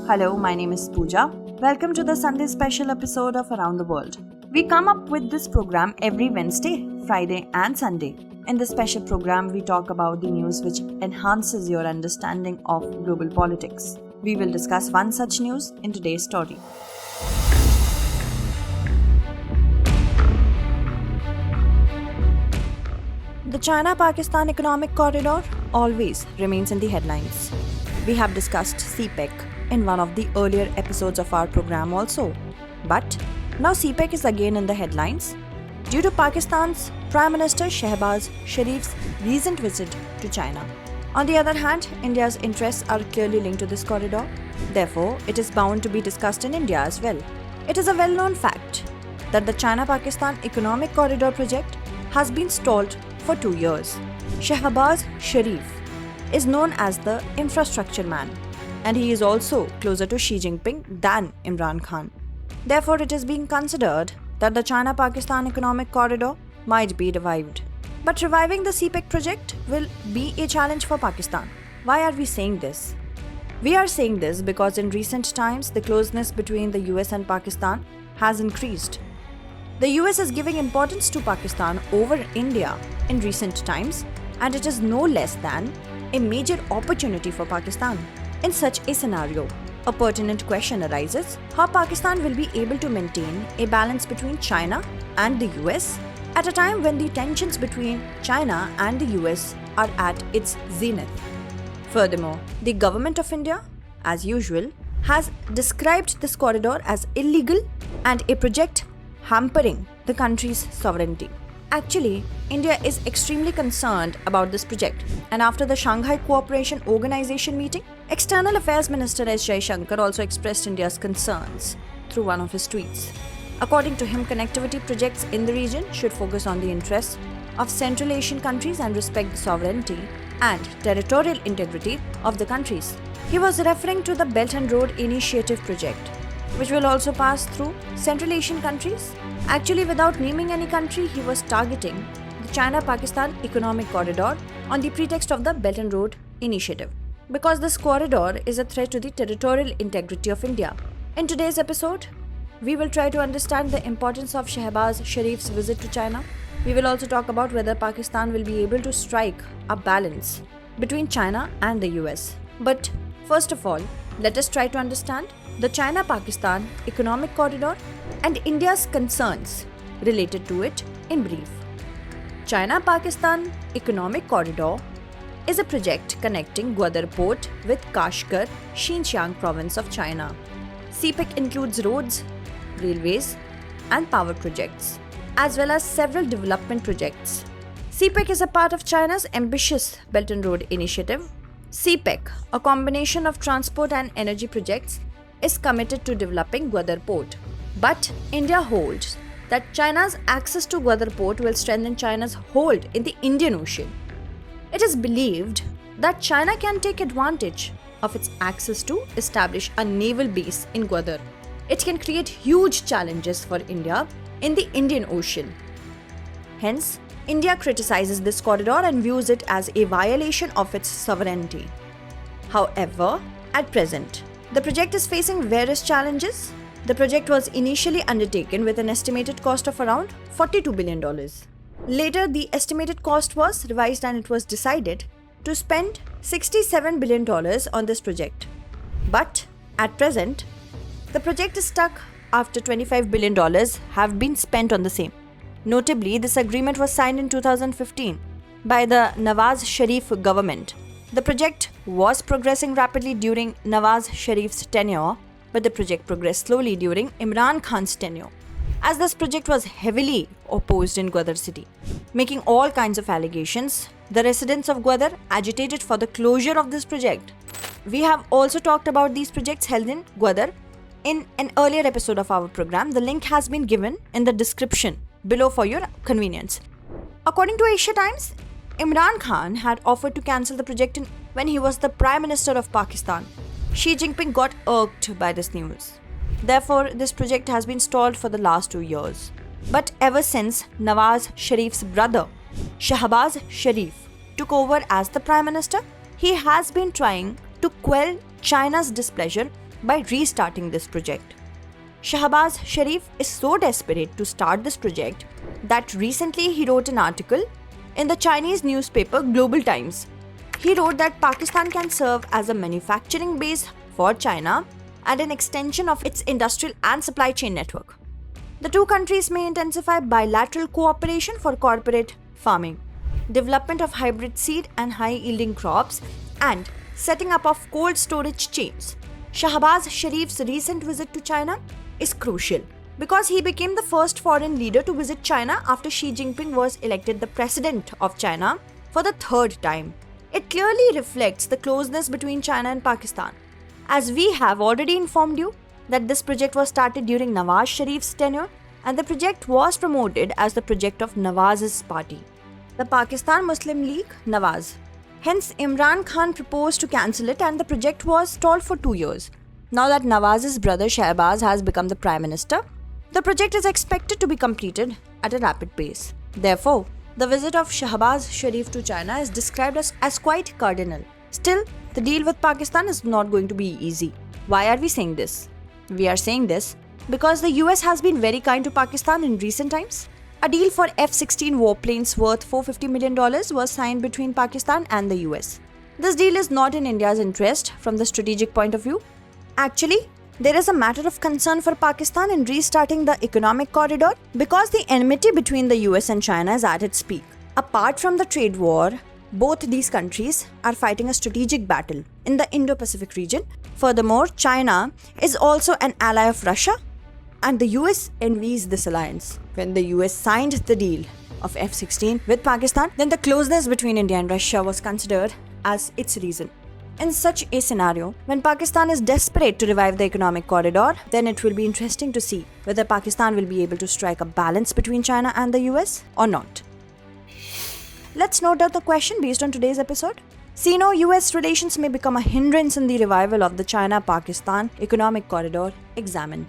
Hello, my name is Pooja. Welcome to the Sunday special episode of Around the World. We come up with this program every Wednesday, Friday, and Sunday. In this special program, we talk about the news which enhances your understanding of global politics. We will discuss one such news in today's story. The China-Pakistan Economic Corridor always remains in the headlines. We have discussed CPEC in one of the earlier episodes of our program also. But now CPEC is again in the headlines due to Pakistan's Prime Minister Shahbaz Sharif's recent visit to China. On the other hand, India's interests are clearly linked to this corridor. Therefore, it is bound to be discussed in India as well. It is a well-known fact that the China-Pakistan Economic Corridor project has been stalled for 2 years. Shahbaz Sharif is known as the infrastructure man, and he is also closer to Xi Jinping than Imran Khan. Therefore, it is being considered that the China-Pakistan Economic Corridor might be revived. But reviving the CPEC project will be a challenge for Pakistan. Why are we saying this? We are saying this because in recent times, the closeness between the US and Pakistan has increased. The US is giving importance to Pakistan over India in recent times, and it is no less than a major opportunity for Pakistan. In such a scenario, a pertinent question arises: how Pakistan will be able to maintain a balance between China and the US at a time when the tensions between China and the US are at its zenith. Furthermore, the government of India, as usual, has described this corridor as illegal and a project hampering the country's sovereignty. Actually, India is extremely concerned about this project, and after the Shanghai Cooperation Organization meeting, External Affairs Minister S. Jaishankar also expressed India's concerns through one of his tweets. According to him, connectivity projects in the region should focus on the interests of Central Asian countries and respect the sovereignty and territorial integrity of the countries. He was referring to the Belt and Road Initiative project, which will also pass through Central Asian countries. Actually, without naming any country, he was targeting the China-Pakistan Economic Corridor on the pretext of the Belt and Road Initiative, because this corridor is a threat to the territorial integrity of India. In today's episode, we will try to understand the importance of Shehbaz Sharif's visit to China. We will also talk about whether Pakistan will be able to strike a balance between China and the US. But first of all, let us try to understand the China-Pakistan Economic Corridor and India's concerns related to it in brief. China-Pakistan Economic Corridor is a project connecting Gwadar Port with Kashgar, Xinjiang province of China. CPEC includes roads, railways, and power projects, as well as several development projects. CPEC is a part of China's ambitious Belt and Road Initiative. CPEC, a combination of transport and energy projects, is committed to developing Gwadar Port. But India holds that China's access to Gwadar Port will strengthen China's hold in the Indian Ocean. It is believed that China can take advantage of its access to establish a naval base in Gwadar. It can create huge challenges for India in the Indian Ocean. Hence, India criticizes this corridor and views it as a violation of its sovereignty. However, at present, the project is facing various challenges. The project was initially undertaken with an estimated cost of around $42 billion. Later, the estimated cost was revised and it was decided to spend $67 billion on this project. But at present, the project is stuck after $25 billion have been spent on the same. Notably, this agreement was signed in 2015 by the Nawaz Sharif government. The project was progressing rapidly during Nawaz Sharif's tenure, but the project progressed slowly during Imran Khan's tenure, as this project was heavily opposed in Gwadar city, making all kinds of allegations. The residents of Gwadar agitated for the closure of this project. We have also talked about these projects held in Gwadar in an earlier episode of our program. The link has been given in the description below for your convenience. According to Asia Times, Imran Khan had offered to cancel the project when he was the Prime Minister of Pakistan. Xi Jinping got irked by this news. Therefore, this project has been stalled for the last 2 years. But ever since Nawaz Sharif's brother, Shahbaz Sharif, took over as the Prime Minister, he has been trying to quell China's displeasure by restarting this project. Shahbaz Sharif is so desperate to start this project that recently he wrote an article in the Chinese newspaper Global Times. He wrote that Pakistan can serve as a manufacturing base for China and an extension of its industrial and supply chain network. The two countries may intensify bilateral cooperation for corporate farming, development of hybrid seed and high-yielding crops, and setting up of cold storage chains. Shahbaz Sharif's recent visit to China is crucial because he became the first foreign leader to visit China after Xi Jinping was elected the president of China for the third time. It clearly reflects the closeness between China and Pakistan. As we have already informed you that this project was started during Nawaz Sharif's tenure and the project was promoted as the project of Nawaz's party, the Pakistan Muslim League Nawaz. Hence, Imran Khan proposed to cancel it and the project was stalled for 2 years. Now that Nawaz's brother Shehbaz has become the Prime Minister, the project is expected to be completed at a rapid pace. Therefore, the visit of Shahbaz Sharif to China is described as quite cardinal. Still, the deal with Pakistan is not going to be easy. Why are we saying this? We are saying this because the US has been very kind to Pakistan in recent times. A deal for F-16 warplanes worth $450 million was signed between Pakistan and the US. This deal is not in India's interest from the strategic point of view. Actually, there is a matter of concern for Pakistan in restarting the economic corridor because the enmity between the US and China is at its peak. Apart from the trade war, both these countries are fighting a strategic battle in the Indo-Pacific region. Furthermore, China is also an ally of Russia, and the US envies this alliance. When the US signed the deal of F-16 with Pakistan, then the closeness between India and Russia was considered as its reason. In such a scenario, when Pakistan is desperate to revive the economic corridor, then it will be interesting to see whether Pakistan will be able to strike a balance between China and the US or not. Let's note down the question based on today's episode. Sino-US relations may become a hindrance in the revival of the China-Pakistan economic corridor. Examine.